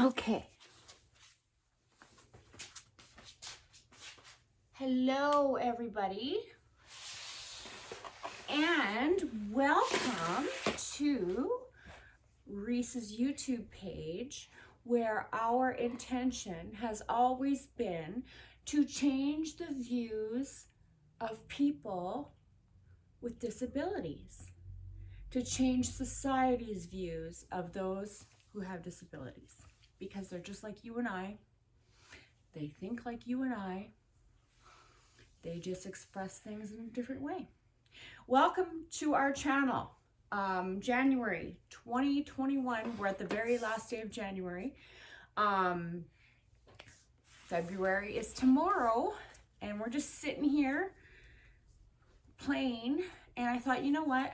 Okay. Hello, everybody, and welcome to Reese's YouTube page, where our intention has always been to change the views of people with disabilities, to change society's views of those who have disabilities, because they're just like you and I. They think like you and I. They just express things in a different way. Welcome to our channel. January 2021. We're at the very last day of January. February is tomorrow, and we're just sitting here playing. And I thought, you know what?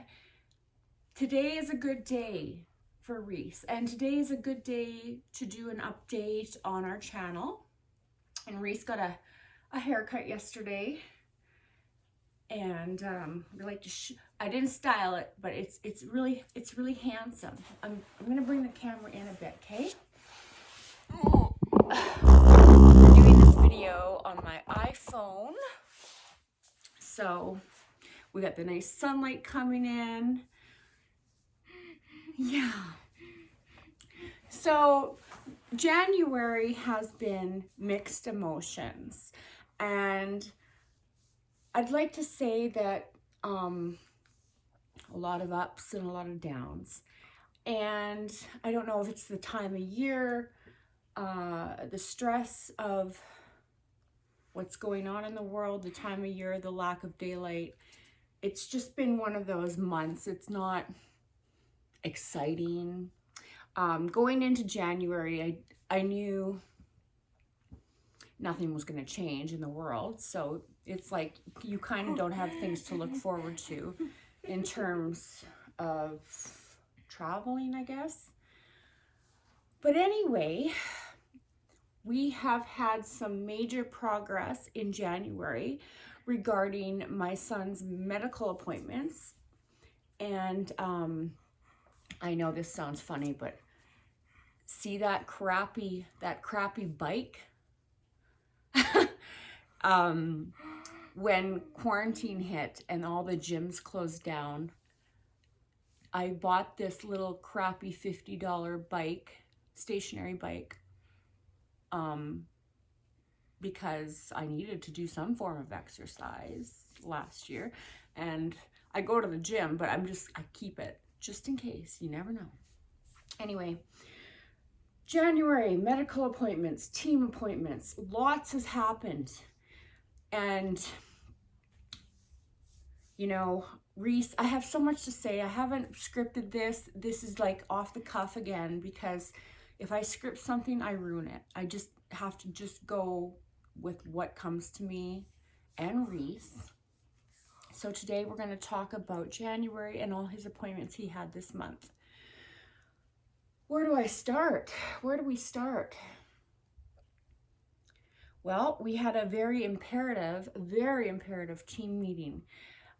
Today is a good day for Reese, and today is a good day to do an update on our channel. And Reese got a haircut yesterday, and we like to I didn't style it, but it's really handsome. I'm gonna bring the camera in a bit, okay? I'm doing this video on my iPhone, so we got the nice sunlight coming in. Yeah. So January has been mixed emotions, and I'd like to say that a lot of ups and a lot of downs. And I don't know if it's the time of year, the stress of what's going on in the world, the time of year, the lack of daylight. It's just been one of those months. It's not exciting. Going into January, I knew nothing was going to change in the world. So it's like you kind of don't have things to look forward to in terms of traveling, I guess. But anyway, we have had some major progress in January regarding my son's medical appointments. And I know this sounds funny, but see that crappy bike? When quarantine hit and all the gyms closed down, I bought this little crappy $50 bike, stationary bike, because I needed to do some form of exercise last year. And I go to the gym, but I keep it just in case. You never know. Anyway, January, medical appointments, team appointments, lots has happened. And, you know, Reese, I have so much to say. I haven't scripted this. This is like off the cuff again, because if I script something, I ruin it. I just have to go with what comes to me and Reese. So today we're going to talk about January and all his appointments he had this month. Where do I start? Where do we start? Well, we had a very imperative team meeting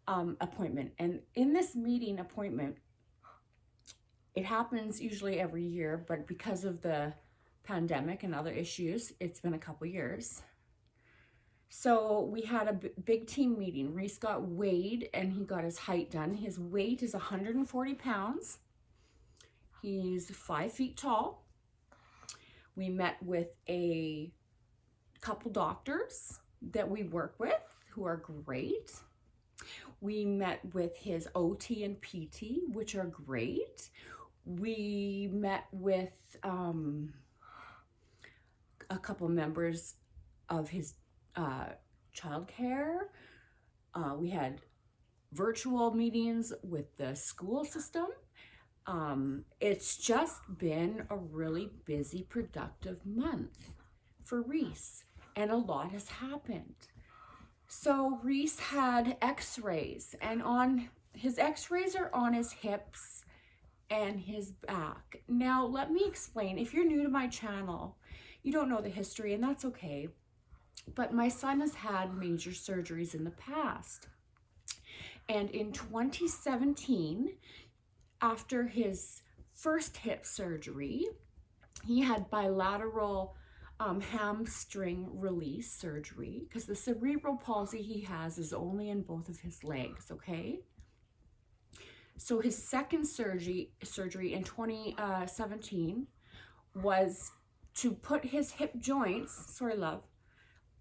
appointment. And in this meeting appointment, it happens usually every year, but because of the pandemic and other issues, it's been a couple years. So we had a big team meeting. Reese got weighed and he got his height done. His weight is 140 pounds. He's 5 feet tall. We met with a couple doctors that we work with who are great. We met with his OT and PT, which are great. We met with a couple members of his childcare. We had virtual meetings with the school system. It's just been a really busy, productive month for Reese, and a lot has happened. So Reese had x-rays, and on his x-rays are on his hips and his back. Now, let me explain. If you're new to my channel, you don't know the history, and that's okay. But my son has had major surgeries in the past. And in 2017, after his first hip surgery, he had bilateral hamstring release surgery, because the cerebral palsy he has is only in both of his legs, okay? So his second surgery in 2017 was to put his hip joints, sorry love,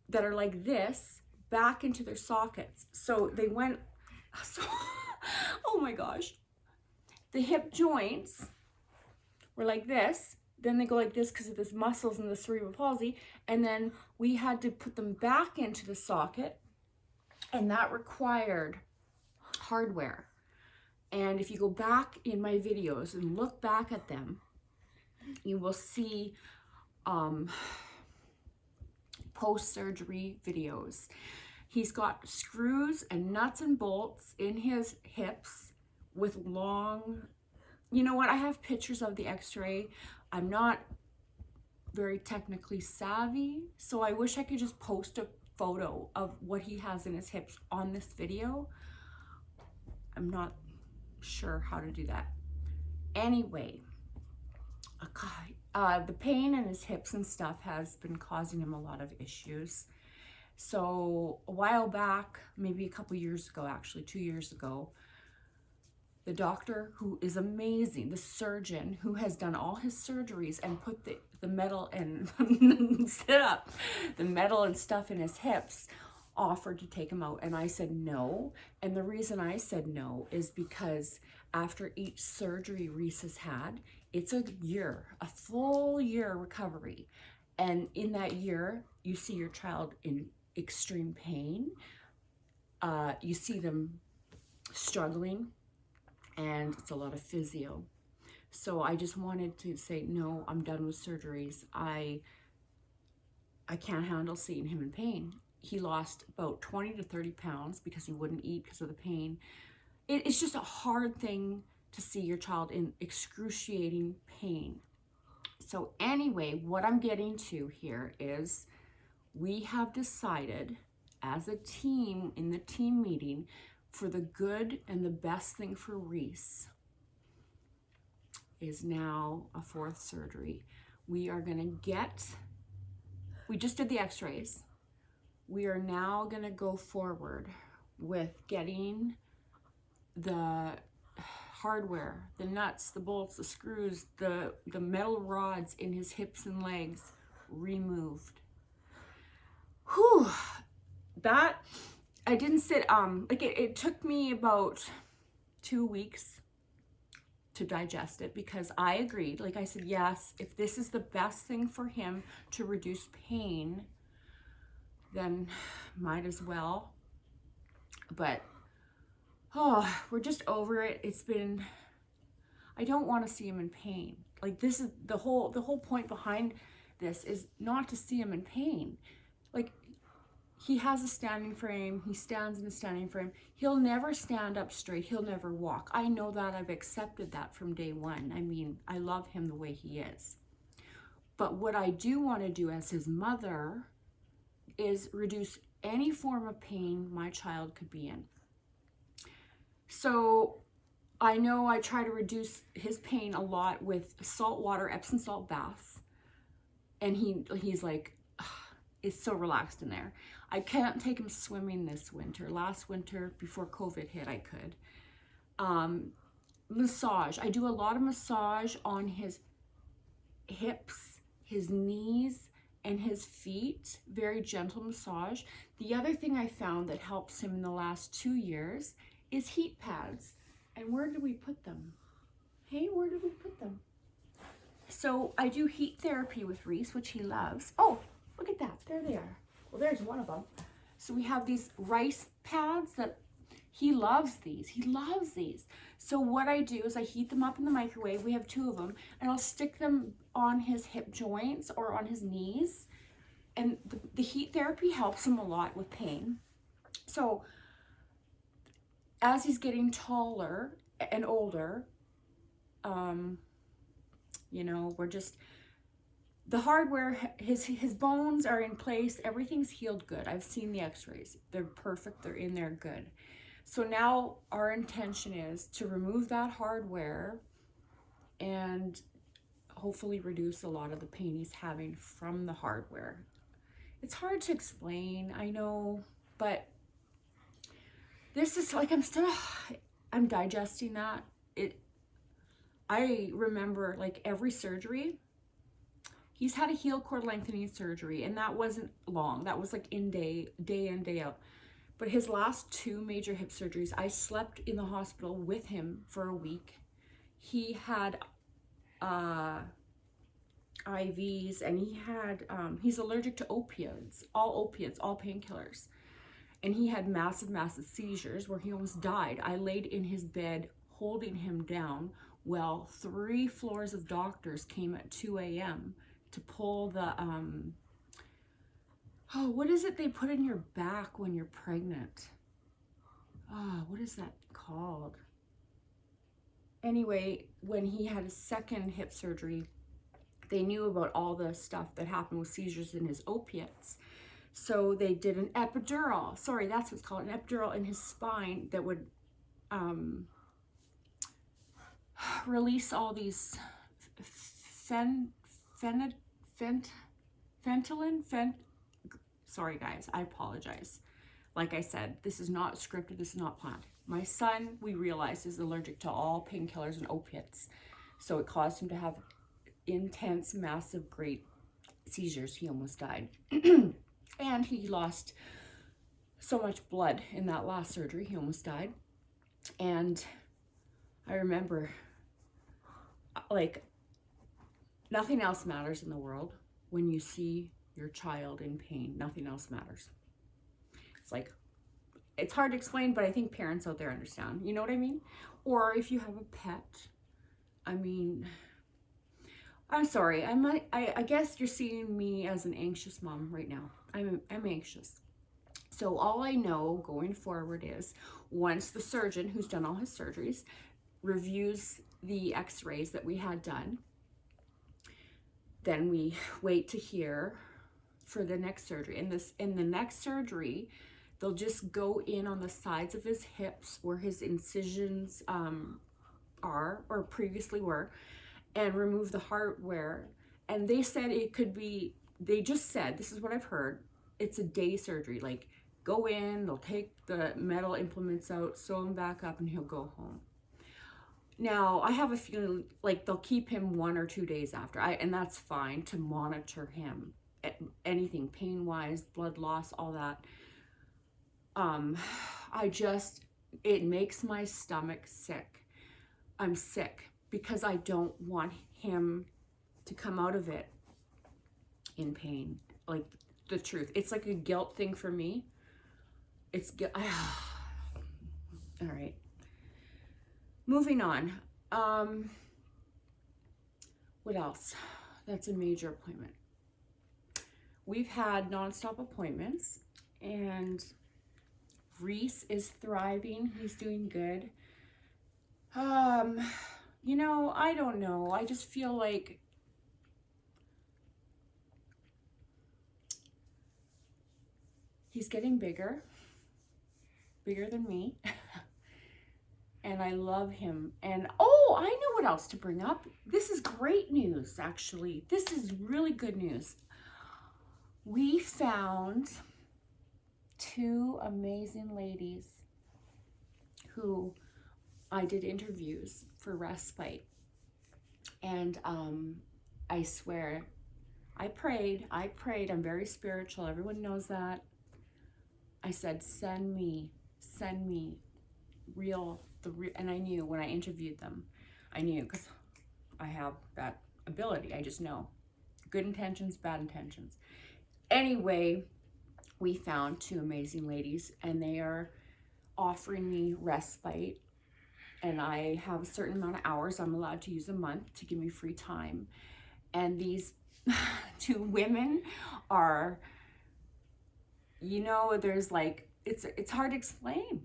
that are like this back into their sockets. So they went, so, oh my gosh. The hip joints were like this, then they go like this because of this muscles and the cerebral palsy, and then we had to put them back into the socket, and that required hardware. And if you go back in my videos and look back at them, you will see post-surgery videos. He's got screws and nuts and bolts in his hips with long, you know what, I have pictures of the x-ray. I'm not very technically savvy, so I wish I could just post a photo of what he has in his hips on this video. I'm not sure how to do that. Anyway, the pain in his hips and stuff has been causing him a lot of issues. So a while back, maybe a couple years ago, actually 2 years ago, the doctor, who is amazing, the surgeon who has done all his surgeries and put the metal and sit up, the metal and stuff in his hips, offered to take him out. And I said no. And the reason I said no is because after each surgery Reese has had, it's a year, a full year recovery. And in that year, you see your child in extreme pain. You see them struggling, and it's a lot of physio. So I just wanted to say, no, I'm done with surgeries. I can't handle seeing him in pain. He lost about 20 to 30 pounds because he wouldn't eat because of the pain. It's just a hard thing to see your child in excruciating pain. So anyway, what I'm getting to here is we have decided as a team in the team meeting, for the good and the best thing for Reese is now a fourth surgery. We are going to we just did the x-rays. We are now going to go forward with getting the hardware, the nuts, the bolts, the screws, the metal rods in his hips and legs removed. Whew, that, I didn't sit, it took me about 2 weeks to digest it, because I agreed, like I said, yes, if this is the best thing for him to reduce pain, then might as well. But, oh, we're just over it. It's been, I don't want to see him in pain. Like, this is the whole point behind this is not to see him in pain. Like, he has a standing frame. He stands in a standing frame. He'll never stand up straight. He'll never walk. I know that. I've accepted that from day one. I mean, I love him the way he is. But what I do want to do as his mother is reduce any form of pain my child could be in. So I know I try to reduce his pain a lot with salt water, Epsom salt baths. And he's like, it's so relaxed in there. I can't take him swimming this winter. Last winter, before COVID hit, I could. Massage. I do a lot of massage on his hips, his knees, and his feet. Very gentle massage. The other thing I found that helps him in the last 2 years is heat pads. And where did we put them? Hey, where did we put them? So I do heat therapy with Reese, which he loves. Oh, look at that. There they are. Well, there's one of them. So we have these rice pads that he loves these. He loves these. So what I do is I heat them up in the microwave. We have 2 of them. And I'll stick them on his hip joints or on his knees. And the heat therapy helps him a lot with pain. So as he's getting taller and older, you know, we're just, the hardware, his bones are in place. Everything's healed good. I've seen the x-rays. They're perfect. They're in there good. So now our intention is to remove that hardware and hopefully reduce a lot of the pain he's having from the hardware. It's hard to explain, I know, but this is like, I'm digesting that. I remember like every surgery, he's had a heel cord lengthening surgery, and that wasn't long. That was like day in, day out. But his last 2 major hip surgeries, I slept in the hospital with him for a week. He had IVs, and he's allergic to opiates, all painkillers. And he had massive seizures where he almost died. I laid in his bed holding him down while 3 floors of doctors came at 2 a.m. to pull the, what is it they put in your back when you're pregnant? What is that called? Anyway, when he had his 2nd hip surgery, they knew about all the stuff that happened with seizures in his opiates. So they did an epidural. Sorry, that's what it's called, an epidural in his spine that would release all these sorry guys, I apologize. Like I said, this is not scripted, this is not planned. My son, we realized, is allergic to all painkillers and opiates. So it caused him to have intense, massive, great seizures. He almost died. And he lost so much blood in that last surgery. He almost died. And I remember, like, nothing else matters in the world when you see your child in pain. Nothing else matters. It's like, it's hard to explain, but I think parents out there understand. You know what I mean? Or if you have a pet, I mean, I'm sorry. I guess you're seeing me as an anxious mom right now. I'm anxious. So all I know going forward is once the surgeon who's done all his surgeries reviews the x-rays that we had done, then we wait to hear for the next surgery. In the next surgery, they'll just go in on the sides of his hips where his incisions are or previously were, and remove the hardware. And they said it could be, they just said, this is what I've heard, it's a day surgery. Like, go in, they'll take the metal implements out, sew him back up, and he'll go home. Now, I have a feeling like they'll keep him 1 or 2 days after, and that's fine to monitor him. Anything pain-wise, blood loss, all that. It makes my stomach sick. I'm sick because I don't want him to come out of it in pain. Like, the truth. It's like a guilt thing for me. It's all right. Moving on. What else? That's a major appointment. We've had nonstop appointments, and Reese is thriving. He's doing good. You know, I don't know. I just feel like he's getting bigger than me. And I love him. And oh, I know what else to bring up. This is great news, actually. This is really good news. We found 2 amazing ladies who I did interviews for Respite. And I swear, I prayed. I'm very spiritual. Everyone knows that. I said, send me and I knew when I interviewed them, I knew, because I have that ability. I just know. Good intentions, bad intentions. Anyway, we found 2 amazing ladies, and they are offering me Respite, and I have a certain amount of hours I'm allowed to use a month to give me free time. And these 2 women are, you know, there's like, it's hard to explain.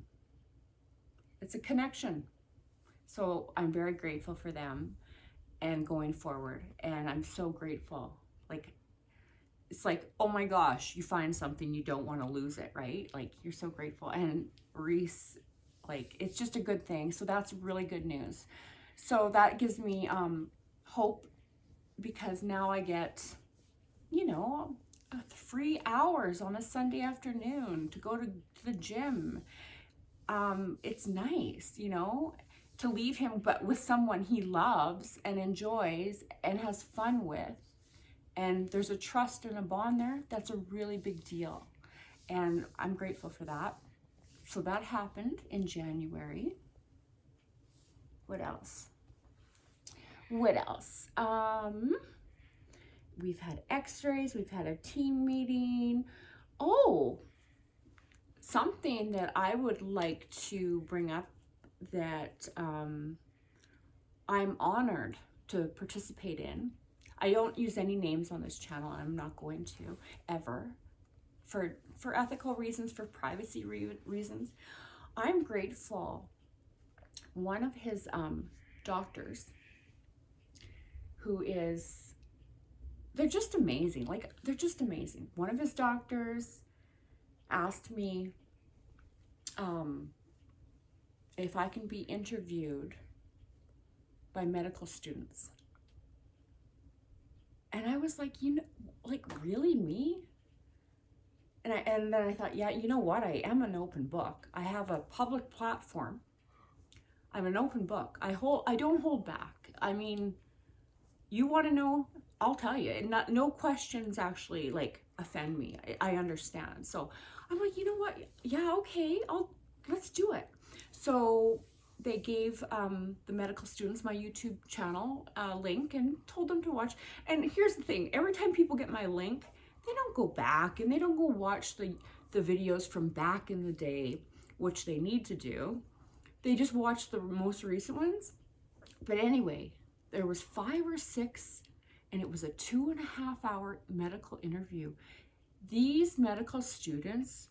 It's a connection. So I'm very grateful for them and going forward. And I'm so grateful. Like, it's like, oh my gosh, you find something, you don't want to lose it, right? Like, you're so grateful. And Reese, like, it's just a good thing. So that's really good news. So that gives me hope because now I get, you know, 3 hours on a Sunday afternoon to go to the gym. It's nice, you know, to leave him, but with someone he loves and enjoys and has fun with. And there's a trust and a bond there. That's a really big deal. And I'm grateful for that. So that happened in January. What else? What else? We've had x-rays, we've had a team meeting. Oh, something that I would like to bring up that I'm honored to participate in. I don't use any names on this channel. I'm not going to ever, for ethical reasons, for privacy reasons. I'm grateful. One of his doctors, who is, they're just amazing. Like, they're just amazing. One of his doctors asked me if I can be interviewed by medical students. And I was like, you know, like, really, me? And then I thought, yeah, you know what? I am an open book. I have a public platform. I'm an open book. I don't hold back. I mean, you want to know, I'll tell you. No questions actually like offend me. I understand. So I'm like, you know what? Yeah, okay. Let's do it. So they gave the medical students my YouTube channel link and told them to watch. And here's the thing: every time people get my link, they don't go back and they don't go watch the videos from back in the day, which they need to do. They just watch the most recent ones. But anyway, there was 5 or 6, and it was a 2.5-hour medical interview. These medical students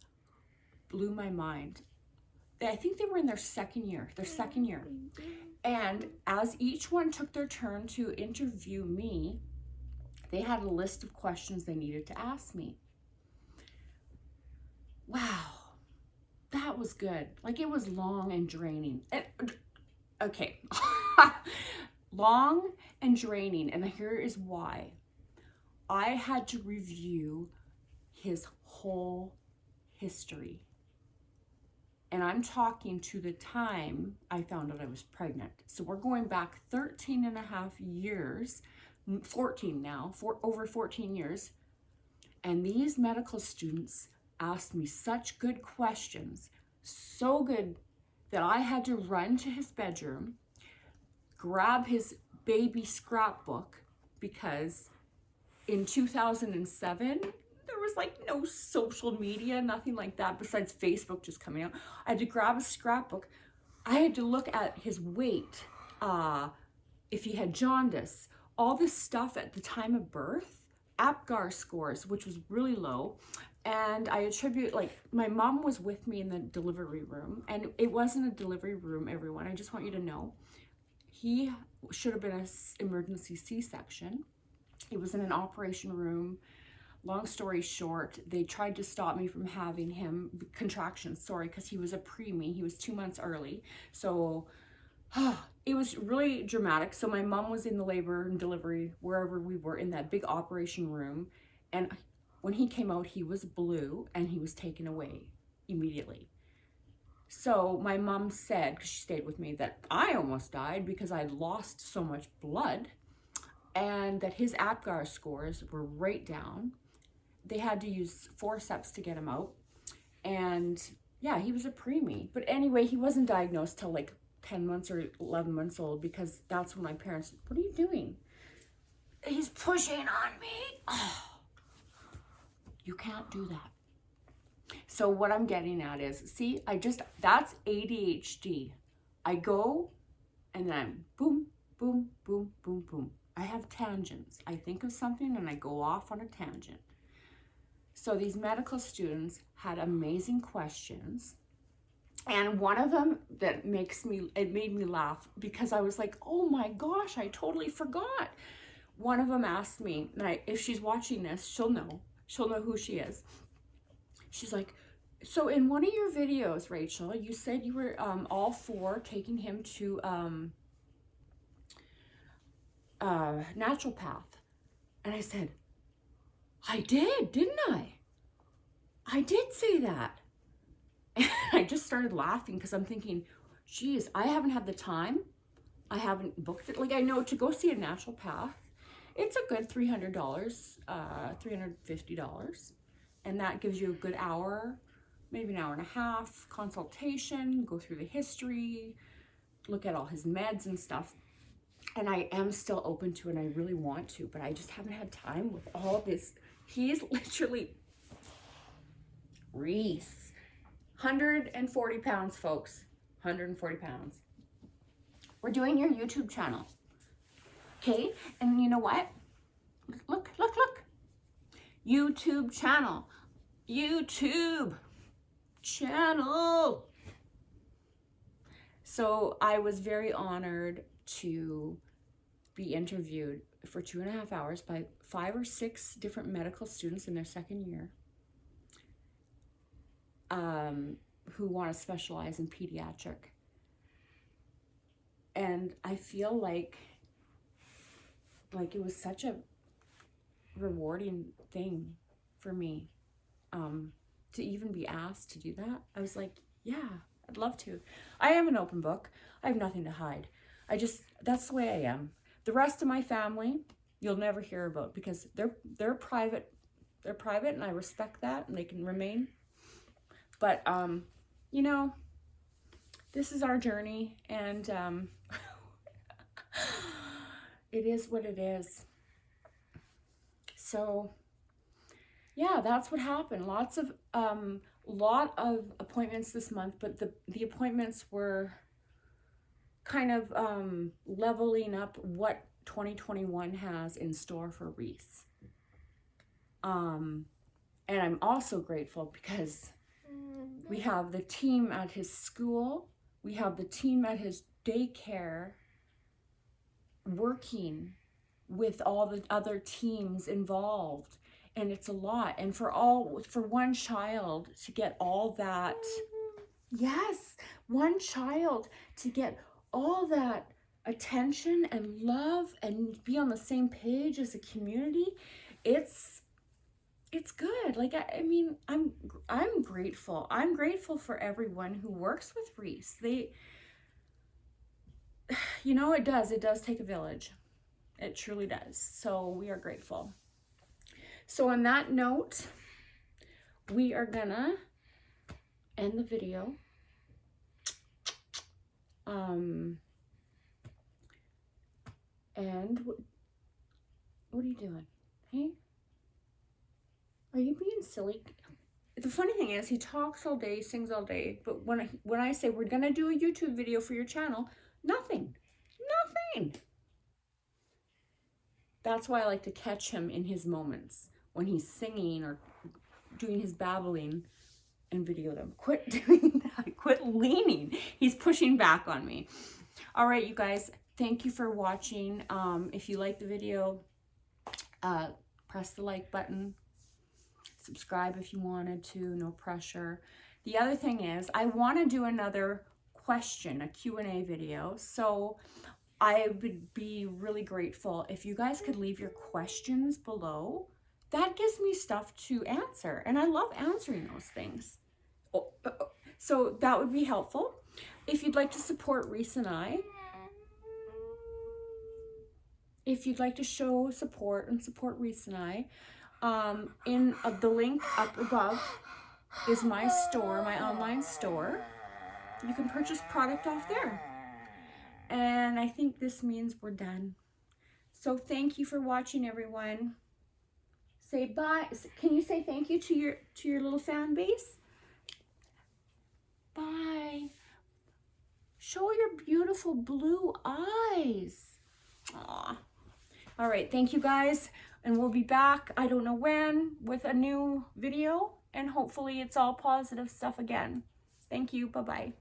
blew my mind. I think they were in their second year. And as each one took their turn to interview me, they had a list of questions they needed to ask me. Wow, that was good. Like, it was long and draining. Okay, long and draining. And here is why. I had to review his whole history. And I'm talking to the time I found out I was pregnant. So we're going back 13 and a half years, 14 now, over 14 years. And these medical students asked me such good questions, so good that I had to run to his bedroom, grab his baby scrapbook, because in 2007, there was like no social media, nothing like that besides Facebook just coming out. I had to grab a scrapbook. I had to look at his weight, if he had jaundice, all this stuff at the time of birth, APGAR scores, which was really low. And I attribute, like, my mom was with me in the delivery room, and it wasn't a delivery room, everyone. I just want you to know. He should have been an emergency C-section. He was in an operation room. Long story short, they tried to stop me from having him contractions, because he was a preemie. He was 2 months early. So it was really dramatic. So my mom was in the labor and delivery, wherever we were, in that big operation room. And when he came out, he was blue and he was taken away immediately. So my mom said, because she stayed with me, that I almost died because I lost so much blood, and that his APGAR scores were right down. They had to use forceps to get him out. And yeah, he was a preemie. But anyway, he wasn't diagnosed till like 10 months or 11 months old, because that's when my parents, what are you doing? He's pushing on me. Oh, you can't do that. So what I'm getting at is, see, that's ADHD. I go and then I'm boom, boom, boom, boom, boom. I have tangents. I think of something and I go off on a tangent. So these medical students had amazing questions. And one of them that it made me laugh, because I was like, oh my gosh, I totally forgot. One of them asked me, and if she's watching this, she'll know who she is. She's like, so in one of your videos, Rachel, you said you were all for taking him to naturopath. And I said, I did, didn't I? I did say that. And I just started laughing because I'm thinking, geez, I haven't had the time. I haven't booked it. Like, I know to go see a naturopath, it's a good $300, $350. And that gives you a good hour, maybe an hour and a half consultation, go through the history, look at all his meds and stuff. And I am still open to it, and I really want to, but I just haven't had time with all this. He's literally, Reese, 140 pounds, folks, 140 pounds. We're doing your YouTube channel, okay? And you know what? Look, look, look. YouTube channel. YouTube channel. So I was very honored to be interviewed for 2.5 hours by 5 or 6 different medical students in their second year who want to specialize in pediatric. And I feel like it was such a rewarding thing for me to even be asked to do that. I was like, yeah, I'd love to. I am an open book. I have nothing to hide. That's the way I am. The rest of my family, you'll never hear about because they're private. They're private, and I respect that, and they can remain. But, you know, this is our journey, and it is what it is. So, yeah, that's what happened. Lot of appointments this month, but the appointments were kind of leveling up what 2021 has in store for Reese. And I'm also grateful because we have the team at his school, we have the team at his daycare working with all the other teams involved, and it's a lot. And for one child to get all that, yes, one child to get all that attention and love and be on the same page as a community, it's good. Like, I mean, I'm grateful. I'm grateful for everyone who works with Reese. You know, it does take a village. It truly does. So we are grateful. So on that note, we are gonna end the video. And what are you doing? Hey? Are you being silly? The funny thing is, he talks all day, sings all day, but when I say we're gonna do a YouTube video for your channel, nothing. That's why I like to catch him in his moments when he's singing or doing his babbling and video them. Quit doing that. Quit leaning. He's pushing back on me. All right, you guys, thank you for watching. If you like the video, press the like button. Subscribe if you wanted to, no pressure. The other thing is, I want to do another question, a Q&A video. So I would be really grateful if you guys could leave your questions below. That gives me stuff to answer, and I love answering those things. So that would be helpful. If you'd like to support Reese and I, if you'd like to show support and support Reese and I, the link up above is my store, my online store. You can purchase product off there. And I think this means we're done. So thank you for watching, everyone. Say bye. Can you say thank you to your little fan base? Bye. Show your beautiful blue eyes. Aw. All right, thank you guys. And we'll be back, I don't know when, with a new video. And hopefully it's all positive stuff again. Thank you. Bye-bye.